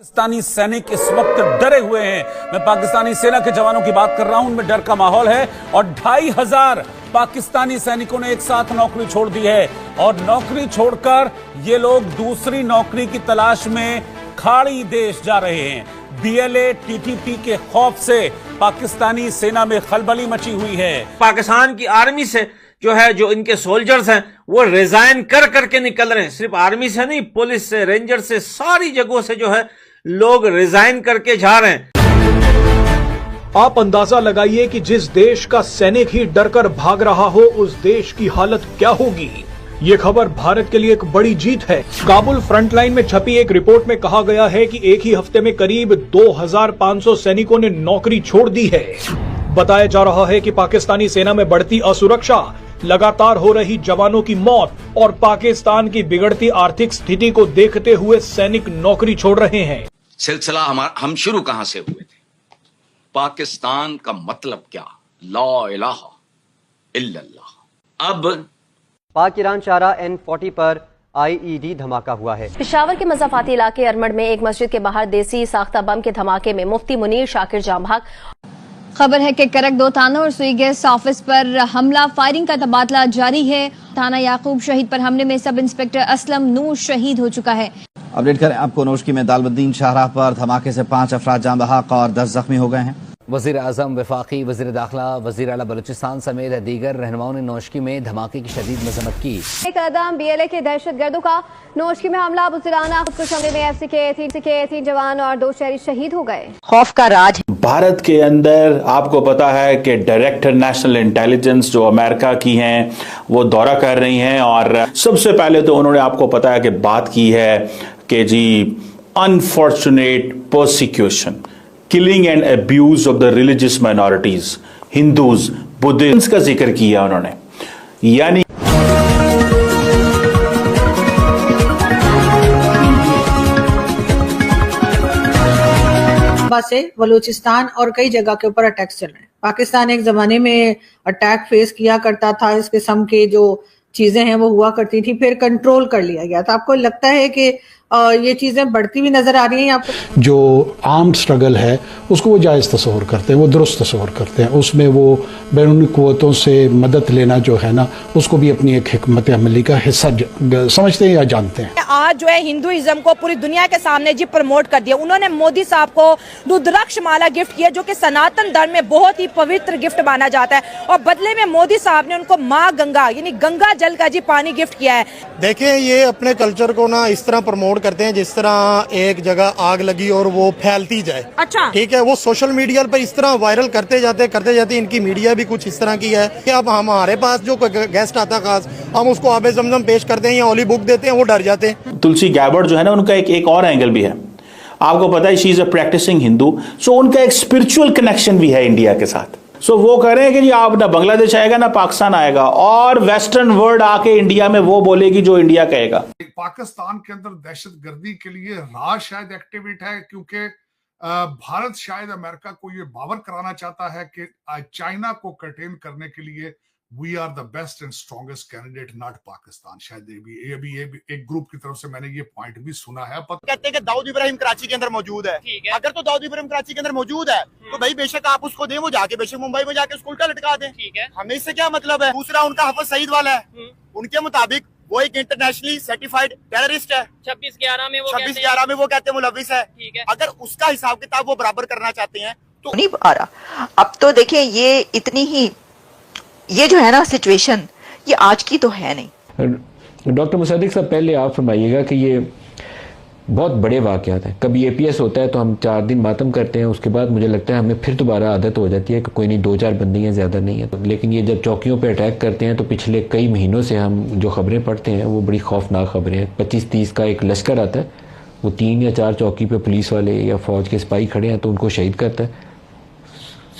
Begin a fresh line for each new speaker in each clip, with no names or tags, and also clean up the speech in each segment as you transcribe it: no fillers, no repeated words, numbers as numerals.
पाकिस्तानी सैनिक इस वक्त डरे हुए हैं। मैं पाकिस्तानी सेना के जवानों की बात कर रहा हूं, उनमें डर का माहौल है और 2500 पाकिस्तानी सैनिकों ने एक साथ नौकरी छोड़ दी है और नौकरी छोड़कर ये लोग दूसरी नौकरी की तलाश में खाड़ी देश जा रहे हैं। बीएलए टीटीपी के खौफ से पाकिस्तानी सेना में खलबली मची हुई है।
पाकिस्तान की आर्मी से जो इनके सोल्जर्स हैं वो रिजाइन कर करके निकल रहे हैं। सिर्फ आर्मी से नहीं, पुलिस से, रेंजर से, सारी जगहों से लोग रिजाइन करके जा रहे हैं।
आप अंदाजा लगाइए कि जिस देश का सैनिक ही डरकर भाग रहा हो उस देश की हालत क्या होगी। ये खबर भारत के लिए एक बड़ी जीत है। काबुल फ्रंटलाइन में छपी एक रिपोर्ट में कहा गया है कि एक ही हफ्ते में करीब 2500 सैनिकों ने नौकरी छोड़ दी है। बताया जा रहा है कि पाकिस्तानी सेना में बढ़ती असुरक्षा, लगातार हो रही जवानों की मौत और पाकिस्तान की बिगड़ती आर्थिक स्थिति को देखते हुए सैनिक नौकरी छोड़ रहे हैं।
सिलसिला हम शुरू कहां से हुए थे? पाकिस्तान का मतलब क्या? ला इलाहा इल्लल्लाह। अब
पाक ईरान शाहरा N40 पर IED धमाका हुआ है।
पेशावर के मज़ाफाती इलाके अरमड़ में एक मस्जिद के बाहर देसी साख्ता बम के धमाके में मुफ्ती मुनीर शाकिर जाम भाग।
खबर है कि करक 2 थानों और सुई गैस ऑफिस पर हमला, फायरिंग का तबादला जारी है। थाना याकूब शहीद पर हमले में सब इंस्पेक्टर असलम नूर शहीद हो चुका है।
अपडेट करें आपको, नोशकी में दालबद्दीन शाहराह पर धमाके से 5 अफराद जान बहक और 10 जख्मी हो गए हैं।
वज़ीर आज़म, वफाकी वज़ीर दाखिला, वज़ीर आला बलूचिस्तान समेत दीगर रहनुमाओं ने नोशकी में धमाके की शदीद मजम्मत की।
एक कदम BLA के दहशतगर्दों का नोशकी में हमला, बुज़दिलाना खुदकुश हमले में FC के 3 जवान और 2 शहरी शहीद हो गए।
खौफ का राज
भारत के अंदर आपको पता है कि डायरेक्टर नेशनल इंटेलिजेंस जो अमेरिका की हैं वो दौरा कर रही हैं और सबसे पहले तो उन्होंने आपको पता है कि बात की है कि जी unfortunate persecution, killing and abuse of the religious minorities, Hindus, Buddhist का जिक्र किया उन्होंने। यानी
से बलूचिस्तान और कई जगह के ऊपर अटैक्स चल रहे हैं। पाकिस्तान एक जमाने में अटैक फेस किया करता था, इस किस्म के जो चीजें हैं वो हुआ करती थी, फिर कंट्रोल कर लिया गया था। आपको लगता है कि ये चीजें बढ़ती हुई नजर आ रही हैं आपको?
जो आर्म स्ट्रगल है उसको वो जायज़ तस्वर करते हैं, वो दुरुस्त तस्वर करते हैं, उसमें वो बैरूनी क़ुव्वतों से मदद लेना जो है ना उसको भी अपनी एक हिकमत अमली का हिस्सा समझते हैं या जानते हैं।
आज जो है हिंदुइज्म को पूरी दुनिया के सामने जी प्रमोट कर दिया। उन्होंने मोदी साहब को रुद्राक्ष माला गिफ्ट किया जो कि सनातन धर्म में बहुत ही पवित्र गिफ्ट माना जाता है और बदले में मोदी साहब ने उनको माँ गंगा यानी गंगा जल का जी पानी गिफ्ट किया है।
देखिए, ये अपने कल्चर को ना इस तरह प्रमोट करते हैं जिस तरह एक जगह आग लगी और वो फैलती जाए।
अच्छा,
ठीक है, वो सोशल मीडिया पर इस तरह वायरल करते जाते इनकी मीडिया भी कुछ इस तरह की है कि अब हमारे पास जो गेस्ट आता खास हम उसको आबे जमजम पेश करते हैं या ओली बुक देते हैं, वो डर जाते हैं।
तुलसी गैबर्ड जो है ना उनका एक और एंगल भी है। आपको पता है she is a practicing Hindu, so उनका एक स्पिरिचुअल कनेक्शन भी है इंडिया के साथ। सो वो कह रहे हैं कि जी आप ना बांग्लादेश आएगा ना पाकिस्तान आएगा और वेस्टर्न वर्ल्ड आके इंडिया में वो बोलेगी जो इंडिया कहेगा।
पाकिस्तान के अंदर दहशतगर्दी के लिए राज शायद एक्टिवेट है क्योंकि भारत शायद अमेरिका को ये बावर कराना चाहता है कि चाइना को कर्टेन करने के लिए we are the best and strongest candidate, not Pakistan. शायद ये भी एक ग्रुप की तरफ से मैंने ये पॉइंट भी सुना है।
कहते हैं कि दाऊद इब्राहिम कराची के अंदर मौजूद है। अगर तो दाऊद इब्राहिम कराची के अंदर मौजूद है तो भाई बेशक आप उसको दें, वो जाके बेशक मुंबई में जाके उसको उल्टा लटका दें। ठीक है, हमें इससे क्या मतलब है? दूसरा उनका हफज सईद वाला है, उनके मुताबिक वो एक इंटरनेशनली सर्टिफाइड टेररिस्ट है। 26/11 में वो कहते हैं मुलविस है। अगर उसका हिसाब किताब वो बराबर करना चाहते हैं तो
नहीं आ रहा। अब तो देखिए ये इतनी ही ये जो है ना सिचुएशन ये आज की तो है नहीं।
डॉक्टर मुसद्दिक साहब, पहले आप फरमाइएगा कि ये बहुत बड़े वाक़यात हैं। कभी APS होता है तो हम 4 दिन मातम करते हैं, उसके बाद मुझे लगता है हमें फिर दोबारा आदत हो जाती है कि कोई नहीं, 2-4 बंदी हैं, ज़्यादा नहीं है। तो लेकिन ये जब चौकियों पे अटैक करते हैं तो पिछले कई महीनों से हम जो खबरें पढ़ते हैं वो बड़ी खौफनाक खबरें हैं। 25-30 का एक लश्कर आता है, वो 3 या 4 चौकी पे पुलिस वाले या फौज के सिपाही खड़े हैं तो उनको शहीद करता है,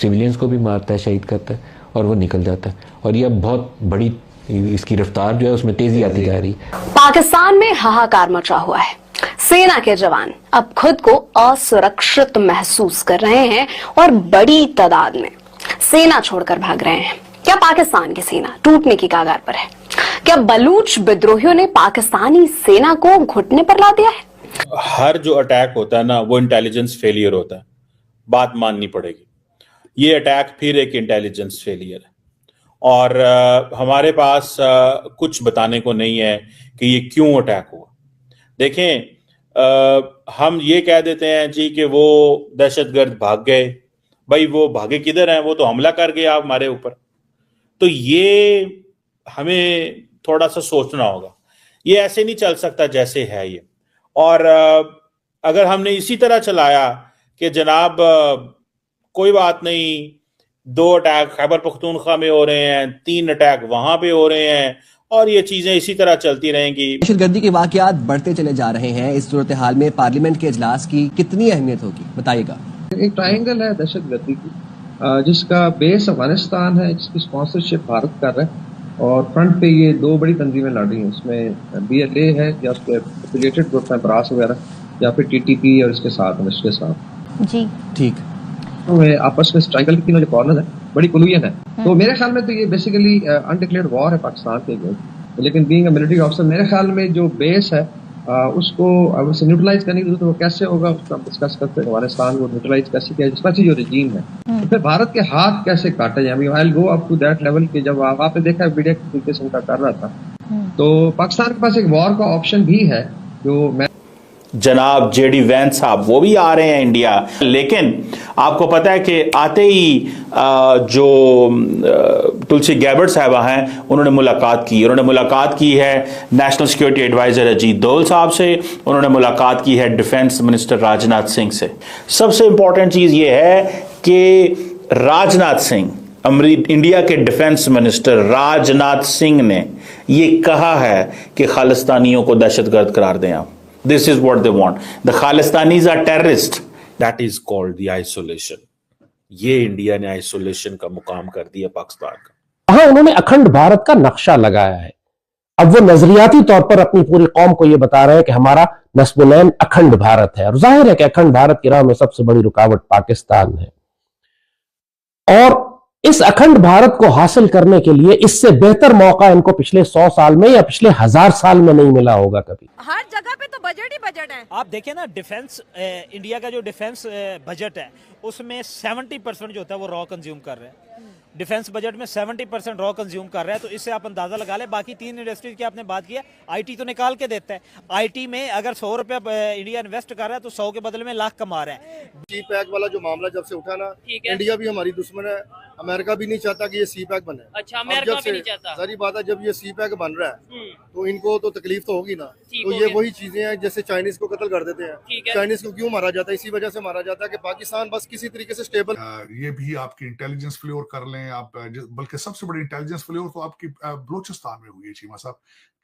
सिविलियंस को भी मारता है, शहीद करता है और वो निकल जाता है। और ये अब बहुत बड़ी इसकी रफ्तार जो है उसमें तेजी आती जा रही है।
पाकिस्तान में हाहाकार मचा हुआ है। सेना के जवान अब खुद को असुरक्षित महसूस कर रहे हैं और बड़ी तादाद में सेना छोड़कर भाग रहे हैं। क्या पाकिस्तान की सेना टूटने की कगार पर है? क्या बलूच विद्रोहियों ने पाकिस्तानी सेना को घुटने पर ला दिया है?
हर जो अटैक होता है ना, वो इंटेलिजेंस फेलियर होता है, बात माननी पड़ेगी। ये अटैक फिर एक इंटेलिजेंस फेलियर है और हमारे पास कुछ बताने को नहीं है कि ये क्यों अटैक हुआ। देखें, हम ये कह देते हैं जी कि वो दहशतगर्द भाग गए। भाई वो भागे किधर हैं? वो तो हमला कर गए आप हमारे ऊपर। तो ये हमें थोड़ा सा सोचना होगा, ये ऐसे नहीं चल सकता जैसे है ये। और अगर हमने इसी तरह चलाया कि जनाब कोई बात नहीं, 2 अटैक खैबर पख्तूनख्वा में हो रहे हैं, 3 अटैक वहां पे हो रहे हैं और ये चीजें इसी तरह चलती रहेंगी।
दहशतगर्दी के वाकयात बढ़ते चले जा रहे हैं। इस सूरत हाल में पार्लियामेंट के इजलास की कितनी अहमियत होगी, बताइएगा।
एक ट्रायंगल है दहशतगर्दी की, जिसका बेस अफगानिस्तान है, जिसकी स्पॉन्सरशिप भारत कर रहा है और फ्रंट पे ये 2 बड़ी तंजीमें लड़ रही हैं। इसमें BLA है या उसके एफिलिएटेड ग्रुप हैं, ब्रास वगैरह, या फिर TTP और इसके साथ इसके साथ
जी
ठीक
तो आपस में ट्रायंगल की तीनों जो कॉर्नर है बड़ी कोलूजन है। तो मेरे ख्याल में तो ये बेसिकली अनडिक्लेयर्ड वॉर है पाकिस्तान के अगेंस्ट। लेकिन बीइंग अ मिलिट्री ऑफिसर मेरे ख्याल में जो बेस है उसको न्यूट्रलाइज करने की जरूरत है। वो कैसे होगा उसका हम डिस्कस करते हैं। अफगानिस्तान को न्यूट्रलाइज कैसे किया, स्पेशली जो रजीम है, तो फिर भारत के हाथ कैसे काटे जाए। I will go up to that level कि जब आपने देखा मीडिया किस किस्म का कर रहा था, तो पाकिस्तान के पास एक वॉर का ऑप्शन भी है। जो मैं
जनाब JD वैंस साहब वो भी आ रहे हैं इंडिया, लेकिन आपको पता है कि आते ही जो तुलसी गैबर्ट साहबा हैं उन्होंने मुलाकात की। उन्होंने मुलाकात की है नेशनल सिक्योरिटी एडवाइजर अजीत डोल साहब से, उन्होंने मुलाकात की है डिफेंस मिनिस्टर राजनाथ सिंह से। सबसे इंपॉर्टेंट चीज ये है कि राजनाथ सिंह, इंडिया के डिफेंस मिनिस्टर राजनाथ सिंह ने ये कहा है कि खालिस्तानियों को दहशतगर्द करार दें आप। This is what they want. The Khalistanis are terrorists. That is called the isolation. ये इंडिया ने आइसोलेशन का मुकाम कर दिया पाकिस्तान का।
वहां उन्होंने अखंड भारत का नक्शा लगाया है। अब वो नजरियाती तौर पर अपनी पूरी कौम को ये बता रहे हैं कि हमारा नस्बुनैन अखंड भारत है। और जाहिर है कि अखंड भारत की राह में सबसे बड़ी रुकावट पाकिस्तान है। और इस अखंड भारत को हासिल करने के लिए इससे बेहतर मौका इनको पिछले 100 साल में या पिछले 1000 साल में नहीं मिला होगा कभी।
हर जगह पे तो बजट ही बजट है।
आप देखें ना, डिफेंस इंडिया का जो डिफेंस बजट है उसमें 70% जो होता है वो रॉ कंज्यूम कर रहे हैं। डिफेंस बजट में 70% रॉ कंज्यूम कर रहा है। तो इससे आप अंदाजा लगा ले। बाकी 3 इंडस्ट्रीज की आपने बात किया, IT तो निकाल के देता है। IT में अगर 100 रुपया इंडिया इन्वेस्ट कर रहा है तो 100 के बदले में लाख कमा रहा है।
CPEC वाला जो मामला जब से उठा ना, इंडिया भी हमारी दुश्मन है। अमेरिका भी नहीं चाहता कि ये CPEC बने।
अच्छा, अमेरिका भी नहीं चाहता।
सारी बात है, जब ये CPEC बन रहा है तो इनको तो तकलीफ तो होगी ना। तो ये वही चीजें हैं जैसे चाइनीज को कत्ल कर देते हैं। चाइनीज को क्यों मारा जाता है? इसी वजह से मारा जाता है कि पाकिस्तान बस किसी तरीके से स्टेबल।
ये भी आपकी इंटेलिजेंस फ्लेवर कर लें आप, बल्कि सबसे बड़ी इंटेलिजेंस फ्लेवर तो आपकी बलूचिस्तान में हुई है चीमा साहब।